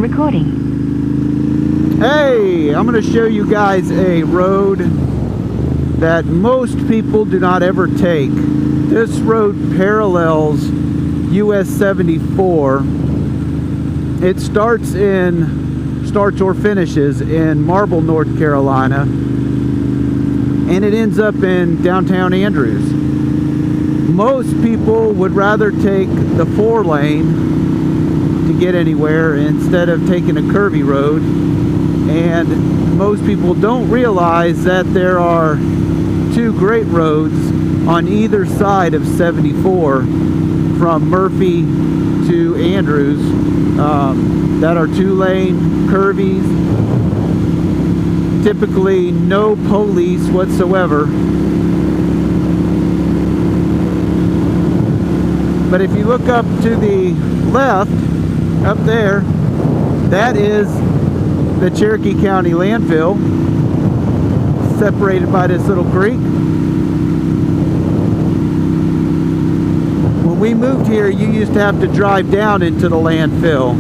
recording. Hey, I'm going to show you guys a road that most people do not ever take. This road parallels US 74. It starts or finishes in Marble, North Carolina, and it ends up in downtown Andrews. Most people would rather take the 4-lane to get anywhere instead of taking a curvy road, and most people don't realize that there are two great roads on either side of 74 from Murphy to Andrews that are 2-lane curvies, typically no police whatsoever. But if you look up to the left, up there, that is the Cherokee County landfill, separated by this little creek. When we moved here, you used to have to drive down into the landfill.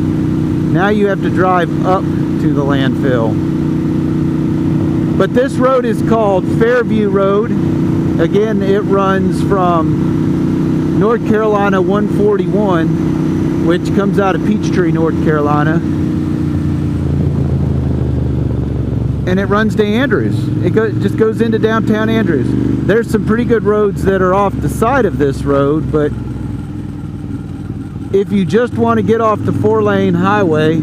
Now you have to drive up to the landfill. But this road is called Fairview Road. Again, it runs from North Carolina 141, which comes out of Peachtree, North Carolina, and it runs to Andrews. It just goes into downtown Andrews. There's some pretty good roads that are off the side of this road, but if you just want to get off the 4-lane highway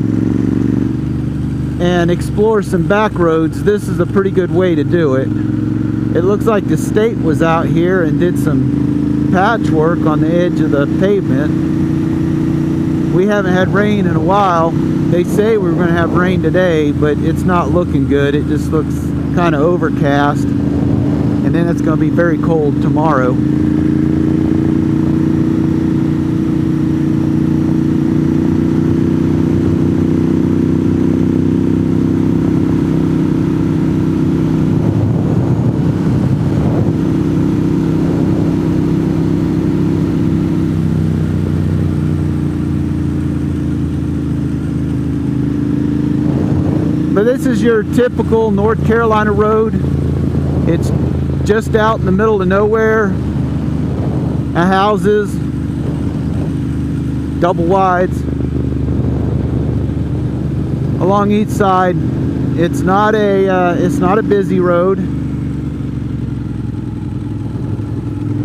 and explore some back roads, this is a pretty good way to do it. It looks like the state was out here and did some patchwork on the edge of the pavement. We haven't had rain in a while. They say we're going to have rain today, but it's not looking good. It just looks kind of overcast, and then it's going to be very cold tomorrow. But this is your typical North Carolina road. It's just out in the middle of nowhere. Houses, double wides along each side. It's not a busy road.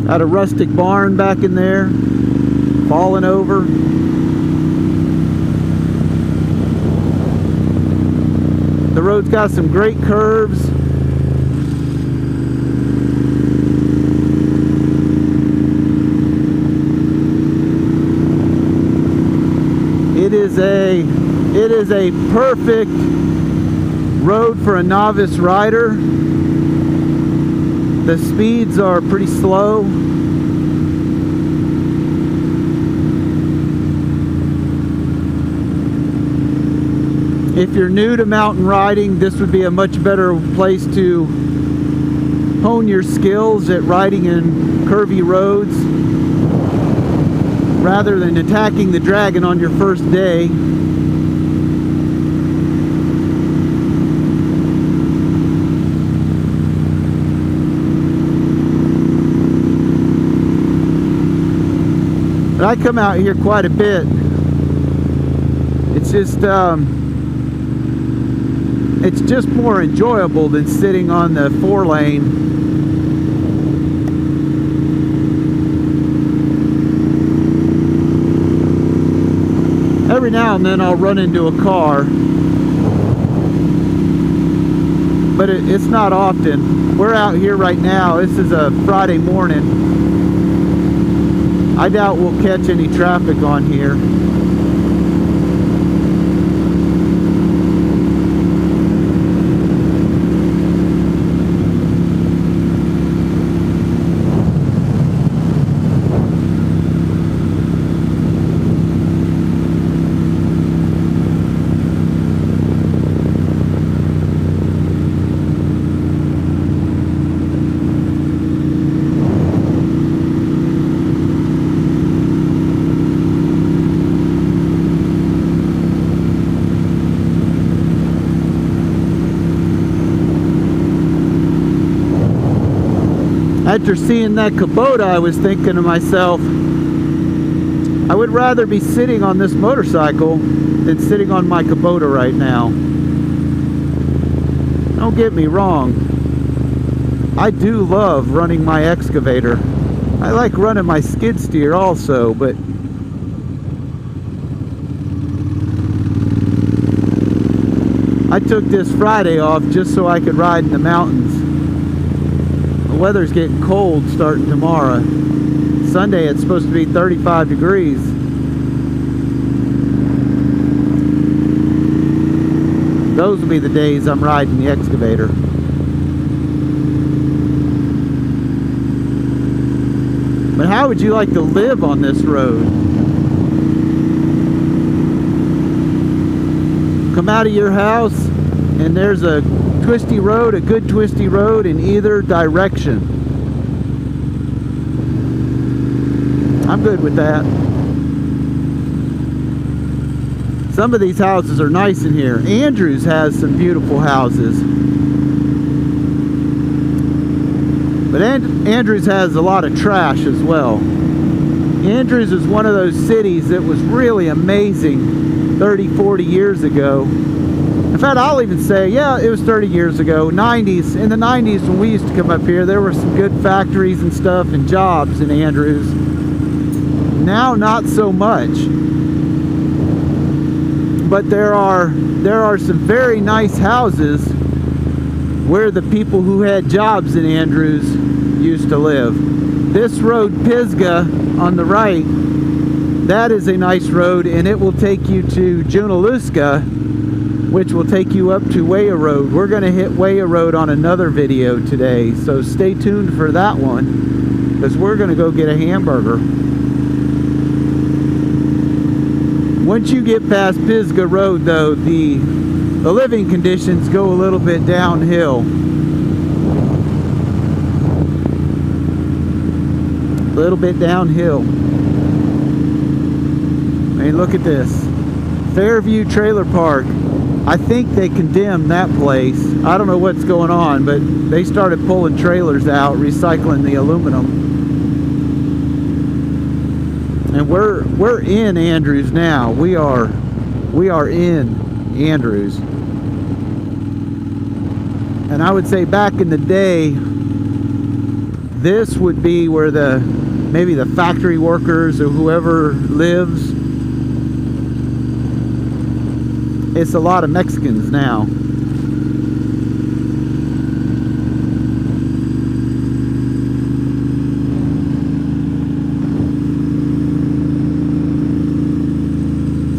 Got a rustic barn back in there, fallen over. The road's got some great curves. It is a perfect road for a novice rider. The speeds are pretty slow. If you're new to mountain riding, this would be a much better place to hone your skills at riding in curvy roads rather than attacking the dragon on your first day. But I come out here quite a bit. It's just more enjoyable than sitting on the 4-lane. Every now and then I'll run into a car, but it's not often. We're out here right now. This is a Friday morning. I doubt we'll catch any traffic on here. after seeing that Kubota, I was thinking to myself, I would rather be sitting on this motorcycle than sitting on my Kubota right now. Don't get me wrong, I do love running my excavator. I like running my skid steer also, but I took this Friday off just so I could ride in the mountains. The weather's getting cold starting tomorrow. Sunday it's supposed to be 35 degrees. Those will be the days I'm riding the excavator. But how would you like to live on this road? Come out of your house and there's a twisty road, a good twisty road in either direction. I'm good with that. Some of these houses are nice in here. Andrews has some beautiful houses. But Andrews has a lot of trash as well. Andrews is one of those cities that was really amazing 30, 40 years ago. In fact, I'll even say, yeah, it was 30 years ago, 90s. In the 90s when we used to come up here, there were some good factories and stuff and jobs in Andrews. Now, not so much. But there are some very nice houses where the people who had jobs in Andrews used to live. This road, Pisgah, on the right, that is a nice road, and it will take you to Junaluska, which will take you up to Weah Road. We're going to hit Weah Road on another video today, so stay tuned for that one, because we're going to go get a hamburger. Once you get past Pisgah Road, though, the living conditions go a little bit downhill. A little bit downhill. I mean, look at this. Fairview Trailer Park. I think they condemned that place. I don't know what's going on, but they started pulling trailers out, recycling the aluminum. And we're in Andrews now. We are in Andrews. And I would say back in the day, this would be where maybe the factory workers or whoever lives. It's a lot of Mexicans now.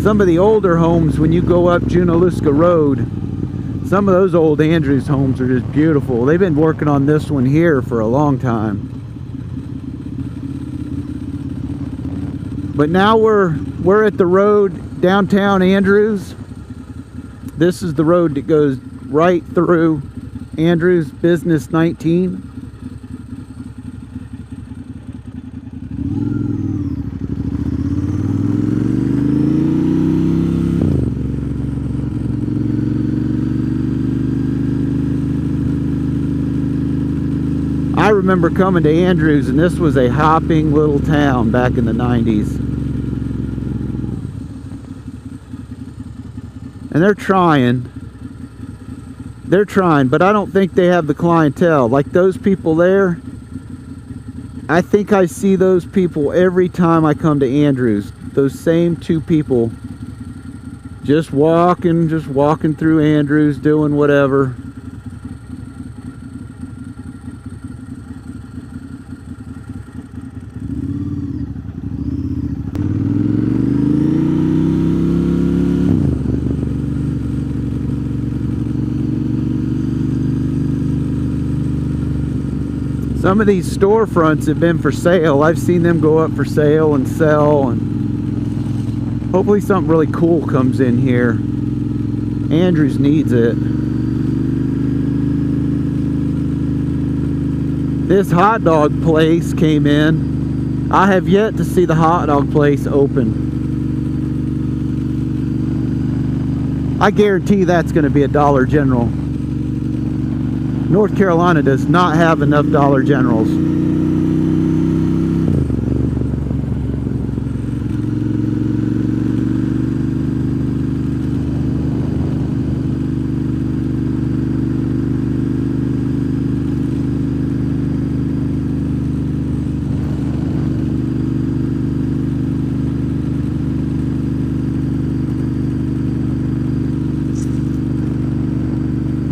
Some of the older homes, when you go up Junaluska Road, some of those old Andrews homes are just beautiful. They've been working on this one here for a long time. But now we're at the road downtown Andrews. This is the road that goes right through Andrews Business 19. I remember coming to Andrews, and this was a hopping little town back in the 90s. And they're trying, but I don't think they have the clientele. Like those people there, I think I see those people every time I come to Andrews. Those same two people just walking through Andrews, doing whatever. Some of these storefronts have been for sale. I've seen them go up for sale and sell, and hopefully something really cool comes in here. Andrews needs it. This hot dog place came in. I have yet to see the hot dog place open. I guarantee that's going to be a Dollar General. North Carolina does not have enough Dollar Generals.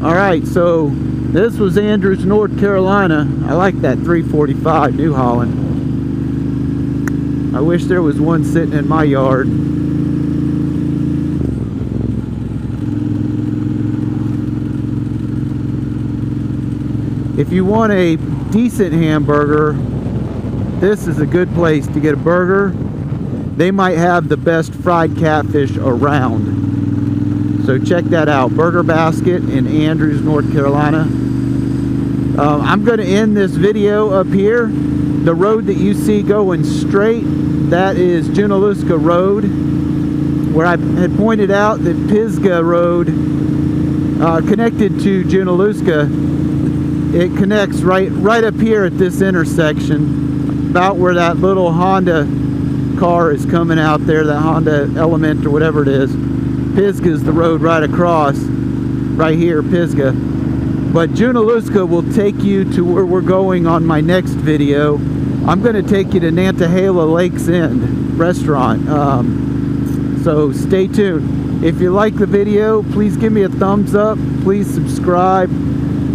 Alright, so this was Andrews, North Carolina. I like that 345 New Holland. I wish there was one sitting in my yard. If you want a decent hamburger, this is a good place to get a burger. They might have the best fried catfish around. So check that out, Burger Basket in Andrews, North Carolina. I'm going to end this video up here. The road that you see going straight, that is Junaluska Road, where I had pointed out that Pisgah Road connected to Junaluska. It connects right up here at this intersection, about where that little Honda car is coming out there, that Honda Element or whatever it is. Pisgah is the road right across, right here, Pisgah. But Junaluska will take you to where we're going on my next video. I'm going to take you to Nantahala Lakes End restaurant. So stay tuned. If you like the video, please give me a thumbs up. Please subscribe.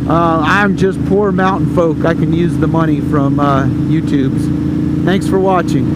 I'm just poor mountain folk. I can use the money from YouTube's. Thanks for watching.